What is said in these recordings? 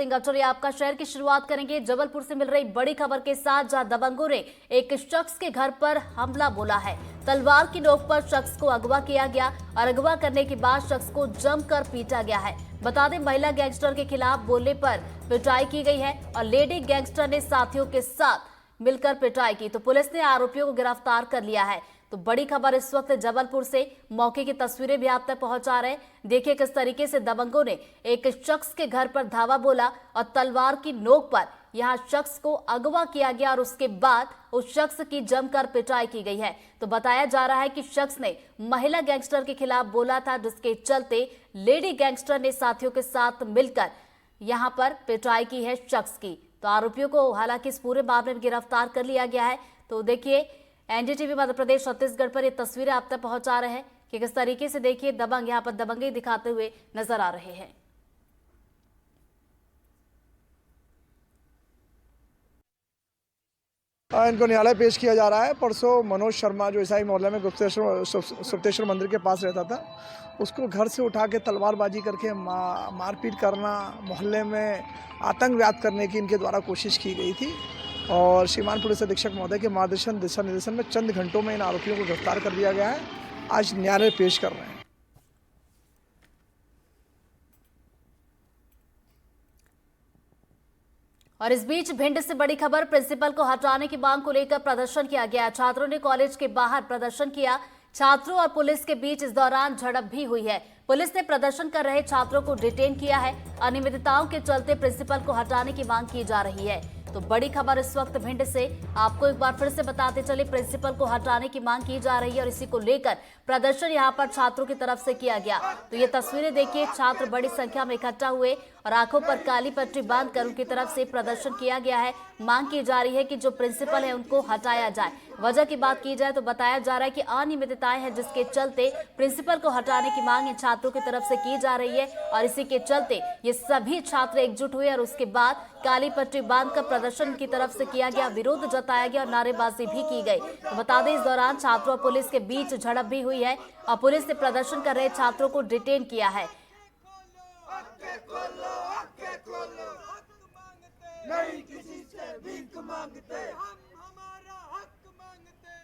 सिंगाचोरी आपका शहर की शुरुआत करेंगे जबलपुर से मिल रही बड़ी खबर के साथ, जहां दबंगों ने एक शख्स के घर पर हमला बोला है। तलवार की नोक पर शख्स को अगवा किया गया और अगवा करने के बाद शख्स को जमकर पीटा गया है। बता दें, महिला गैंगस्टर के खिलाफ बोलने पर पिटाई की गई है और लेडी गैंगस्टर ने साथियों के साथ मिलकर पिटाई की, तो पुलिस ने आरोपियों को गिरफ्तार कर लिया है। तो बड़ी खबर इस वक्त जबलपुर से, मौके की तस्वीरें भी आप तक पहुंचा रहे हैं। देखिए किस तरीके से दबंगों ने एक शख्स के घर पर धावा बोला और तलवार की नोक पर यहां शख्स को अगवा किया गया और उसके बाद उस शख्स की जमकर पिटाई की गई है। तो बताया जा रहा है कि शख्स ने महिला गैंगस्टर के खिलाफ बोला था, जिसके चलते लेडी गैंगस्टर ने साथियों के साथ मिलकर यहां पर पिटाई की है शख्स की। तो आरोपियों को हालांकि इस पूरे मामले में गिरफ्तार कर लिया गया है। तो देखिए एनडीटीवी मध्य प्रदेश छत्तीसगढ़ पर ये तस्वीरें आप तक पहुंचा रहे हैं कि किस तरीके से देखिए दबंग यहां पर दबंगी दिखाते हुए नजर आ रहे हैं। इनको न्यायालय पेश किया जा रहा है। परसों मनोज शर्मा जो ईसाई मोहल्ले में गुप्तेश्वर मंदिर के पास रहता था, उसको घर से उठा के तलवारबाजी करके मारपीट करना, मोहल्ले में आतंक व्याप्त करने की इनके द्वारा कोशिश की गई थी। और श्रीमान पुलिस अधीक्षक महोदय के मार्गदर्शन दिशा निर्देशन में चंद घंटों में इन आरोपियों को गिरफ्तार कर लिया गया है। आज न्यायालय पेश कर रहे हैं। और इस बीच भिंड से बड़ी खबर, प्रिंसिपल को हटाने की मांग को लेकर प्रदर्शन किया गया। छात्रों ने कॉलेज के बाहर प्रदर्शन किया। छात्रों और पुलिस के बीच इस दौरान झड़प भी हुई है। पुलिस ने प्रदर्शन कर रहे छात्रों को डिटेन किया है। अनियमितताओं के चलते प्रिंसिपल को हटाने की मांग की जा रही है। तो बड़ी खबर इस वक्त भिंड से, आपको एक बार फिर से बताते चले, प्रिंसिपल को हटाने की मांग की जा रही है और इसी को लेकर प्रदर्शन यहां पर छात्रों की तरफ से किया गया। तो ये तस्वीरें देखिए, छात्र बड़ी संख्या में इकट्ठा हुए और आंखों पर काली पट्टी बांधकर उनकी तरफ से प्रदर्शन किया गया है। मांग की जा रही है कि जो प्रिंसिपल है उनको हटाया जाए। वजह की बात की जाए तो बताया जा रहा है कि अनियमितताएं हैं, जिसके चलते प्रिंसिपल को हटाने की मांग इन छात्रों की तरफ से की जा रही है और इसी के चलते ये सभी छात्र एकजुट हुए और उसके बाद काली पट्टी बांधकर प्रदर्शन की तरफ से किया गया, विरोध जताया गया और नारेबाजी भी की गई। तो बता दें, इस दौरान छात्रों और पुलिस के बीच झड़प भी हुई है और पुलिस ने प्रदर्शन कर रहे छात्रों को डिटेन किया है। नहीं किसी से भीख मांगते, हम हमारा हक मांगते,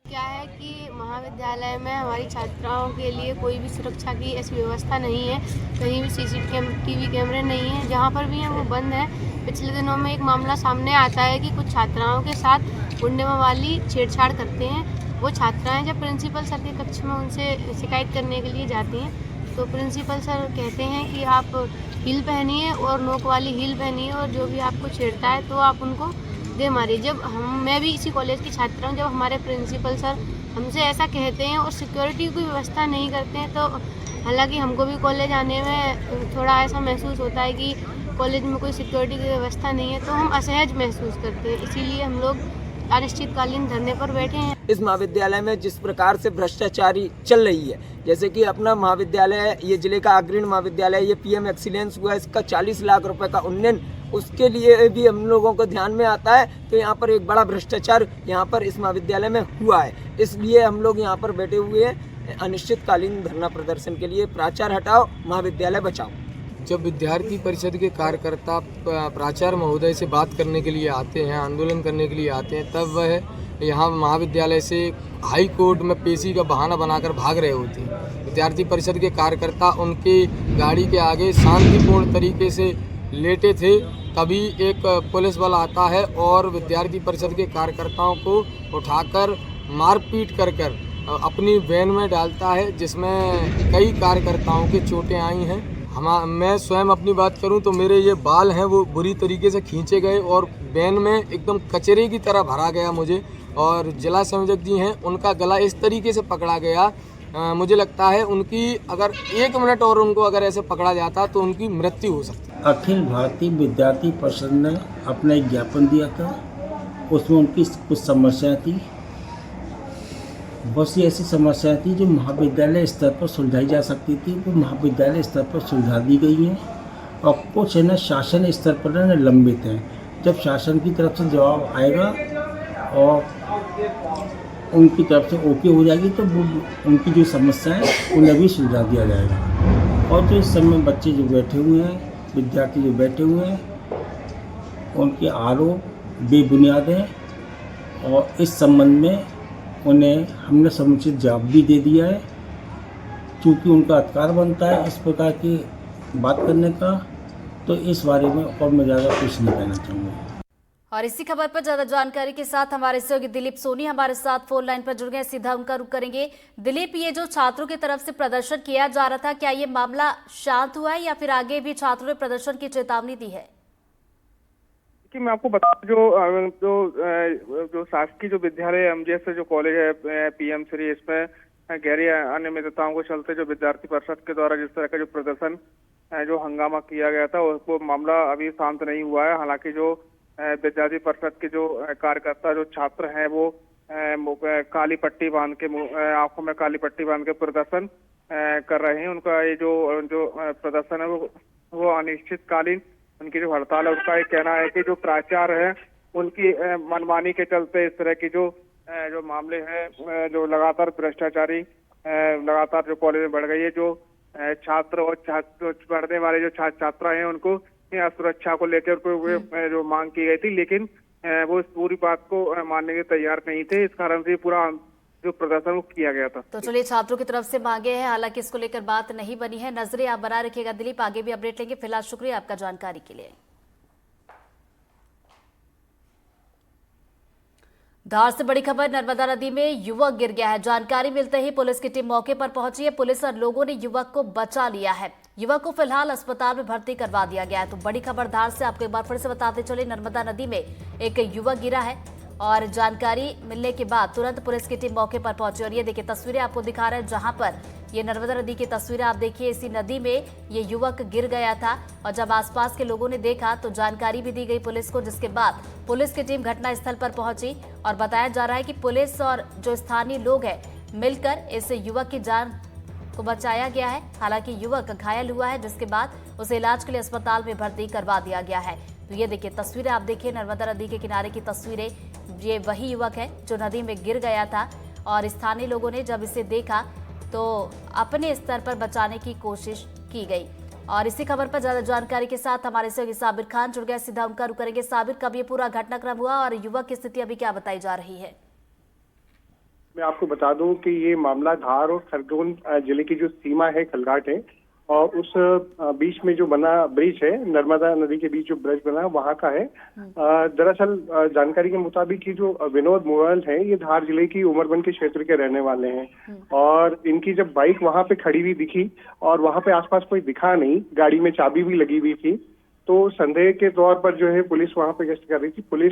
क्या है कि महाविद्यालय में हमारी छात्राओं के लिए कोई भी सुरक्षा की ऐसी व्यवस्था नहीं है। कहीं भी सीसीटीवी कैमरे नहीं है, जहाँ पर भी है वो बंद है। पिछले दिनों में एक मामला सामने आता है कि कुछ छात्राओं के साथ गुंडे मवाली छेड़छाड़ करते हैं। वो छात्राएं जब प्रिंसिपल सर के कक्ष में उनसे शिकायत करने के लिए जाती हैं तो प्रिंसिपल सर कहते हैं कि आप हील पहनिए और नोक वाली हील पहनिए और जो भी आपको छेड़ता है तो आप उनको दे मारिए। जब मैं भी इसी कॉलेज की छात्रा हूँ, जब हमारे प्रिंसिपल सर हमसे ऐसा कहते हैं और सिक्योरिटी की व्यवस्था नहीं करते हैं, तो हालांकि हमको भी कॉलेज आने में थोड़ा ऐसा महसूस होता है कि कॉलेज में कोई सिक्योरिटी की व्यवस्था नहीं है, तो हम असहज महसूस करते हैं। इसीलिए हम लोग अनिश्चितकालीन धरने पर बैठे हैं। इस महाविद्यालय में जिस प्रकार से भ्रष्टाचारी चल रही है, जैसे कि अपना महाविद्यालय है, ये जिले का अग्रणी महाविद्यालय, ये पीएम एक्सीलेंस हुआ, इसका 40 लाख रुपए का उन्नयन, उसके लिए भी हम लोगों को ध्यान में आता है। तो यहाँ पर एक बड़ा भ्रष्टाचार यहाँ पर इस महाविद्यालय में हुआ है, इसलिए हम लोग यहाँ पर बैठे हुए हैं अनिश्चितकालीन धरना प्रदर्शन के लिए। प्राचार्य हटाओ, महाविद्यालय बचाओ। जब विद्यार्थी परिषद के कार्यकर्ता प्राचार्य महोदय से बात करने के लिए आते हैं, आंदोलन करने के लिए आते हैं, तब वह यहाँ महाविद्यालय से हाई कोर्ट में पेशी का बहाना बनाकर भाग रहे होते हैं। विद्यार्थी परिषद के कार्यकर्ता उनकी गाड़ी के आगे शांतिपूर्ण तरीके से लेटे थे, तभी एक पुलिस बल आता है और विद्यार्थी परिषद के कार्यकर्ताओं को उठाकर मारपीट कर अपनी वैन में डालता है, जिसमें कई कार्यकर्ताओं के चोटें आई हैं। मैं स्वयं अपनी बात करूं तो मेरे ये बाल हैं वो बुरी तरीके से खींचे गए और वैन में एकदम कचरे की तरह भरा गया मुझे। और जिला संयोजक जी हैं, उनका गला इस तरीके से पकड़ा गया, मुझे लगता है उनकी अगर 1 मिनट और उनको अगर ऐसे पकड़ा जाता तो उनकी मृत्यु हो सकती। अखिल भारतीय विद्यार्थी परिषद ने अपना एक ज्ञापन दिया था, उसमें उनकी कुछ समस्याएं थी, बहुत सी ऐसी समस्याएं थी जो महाविद्यालय स्तर पर सुलझाई जा सकती थी, वो महाविद्यालय स्तर पर सुलझा दी गई है और कुछ है ना शासन स्तर पर ना लंबित हैं। जब शासन की तरफ से जवाब आएगा और उनकी तरफ से ओके हो जाएगी तो वो उनकी जो समस्या है उन्हें भी सुलझा दिया जाएगा। और जो इस समय बच्चे जो बैठे हुए हैं, विद्यार्थी जो बैठे हुए हैं, उनके आरोप बेबुनियाद हैं और इस संबंध में उन्हें हमने समुचित जवाब भी दे दिया है। चूँकि उनका अधिकार बनता है इस प्रकार की बात करने का, तो इस बारे में और मैं ज़्यादा कुछ नहीं कहना चाहूँगा। और इसी खबर पर ज्यादा जानकारी के साथ हमारे सहयोगी दिलीप सोनी हमारे साथ फोन लाइन पर जुड़ गए। सीधा उनका रुख करेंगे। दिलीप, ये जो छात्रों की तरफ से प्रदर्शन किया जा रहा था, क्या ये मामला शांत हुआ है या फिर आगे भी छात्रों ने प्रदर्शन की चेतावनी दी है? कि मैं आपको बता जो शासकीय जो विद्यालय एमजीएस जो कॉलेज है पीएम श्री, इसमें गहरी अनियमितताओं के चलते जो विद्यार्थी परिषद के द्वारा जिस तरह का जो प्रदर्शन जो हंगामा किया गया था, वो मामला अभी शांत नहीं हुआ है। हालांकि जो विद्यार्थी परिषद के जो कार्यकर्ता जो छात्र हैं वो काली पट्टी बांध के आंखों में काली पट्टी बांध के प्रदर्शन कर रहे हैं। उनका ये जो प्रदर्शन है वो अनिश्चितकालीन उनकी जो हड़ताल है उसका ये कहना है कि जो प्राचार्य है उनकी मनमानी के चलते इस तरह की जो मामले हैं, जो लगातार भ्रष्टाचारी लगातार जो कॉलेज में बढ़ गई है। जो छात्र और पढ़ने वाले जो छात्रा हैं उनको सुरक्षा को लेकर जो मांग की गई थी, लेकिन वो इस पूरी बात को मानने के तैयार नहीं थे। इस कारण से पूरा जो प्रदर्शन किया गया था। तो चलिए, छात्रों की तरफ से मांगे हैं, हालांकि इसको लेकर बात नहीं बनी है। नजरें आप बनाए रखिएगा दिलीप, आगे भी अपडेट लेंगे। फिलहाल शुक्रिया आपका जानकारी के लिए। धार से बड़ी खबर, नर्मदा नदी में युवक गिर गया है। जानकारी मिलते ही पुलिस की टीम मौके पर पहुंची है। पुलिस और लोगों ने युवक को बचा लिया है। युवक को फिलहाल अस्पताल में भर्ती करवा दिया गया है। तो बड़ी खबर धार से आपको एक बार फिर से बताते चले, नर्मदा नदी में एक युवक गिरा है और जानकारी मिलने के बाद तुरंत पुलिस की टीम मौके पर पहुंची। और ये देखिए तस्वीरें आपको दिखा रहे हैं, जहां पर ये नर्मदा नदी की तस्वीरें आप देखिए। इसी नदी में ये युवक गिर गया था और जब आसपास के लोगों ने देखा तो जानकारी भी दी गई पुलिस को, जिसके बाद पुलिस की टीम घटनास्थल पर पहुंची। और बताया जा रहा है कि पुलिस और जो स्थानीय लोग हैं मिलकर इस युवक की जान को बचाया गया है। हालांकि युवक घायल हुआ है, जिसके बाद उसे इलाज के लिए अस्पताल में भर्ती करवा दिया गया है। तो ये देखिए तस्वीरें आप देखिए, नर्मदा नदी के किनारे की तस्वीरें। ये वही युवक है जो नदी में गिर गया था और स्थानीय लोगों ने जब इसे देखा तो अपने स्तर पर बचाने की कोशिश की गई। और इसी खबर पर ज्यादा जानकारी के साथ हमारे सहयोगी साबिर खान जुड़ गए। सीधा उनका रुख करेंगे। साबिर, कब ये पूरा घटनाक्रम हुआ और युवक की स्थिति अभी क्या बताई जा रही है? मैं आपको बता दूं कि ये मामला धार और खरगोन जिले की जो सीमा है, खलघाट है, और उस बीच में जो बना ब्रिज है, नर्मदा नदी के बीच जो ब्रिज बना वहां का है। दरअसल जानकारी के मुताबिक ये जो विनोद मोयल है, ये धार जिले की उमरबन के क्षेत्र के रहने वाले हैं। और इनकी जब बाइक वहां पे खड़ी हुई दिखी और वहां पे आसपास कोई दिखा नहीं, गाड़ी में चाबी भी लगी हुई थी, तो संदेह के तौर पर जो है पुलिस वहां पे गश्त कर रही थी। पुलिस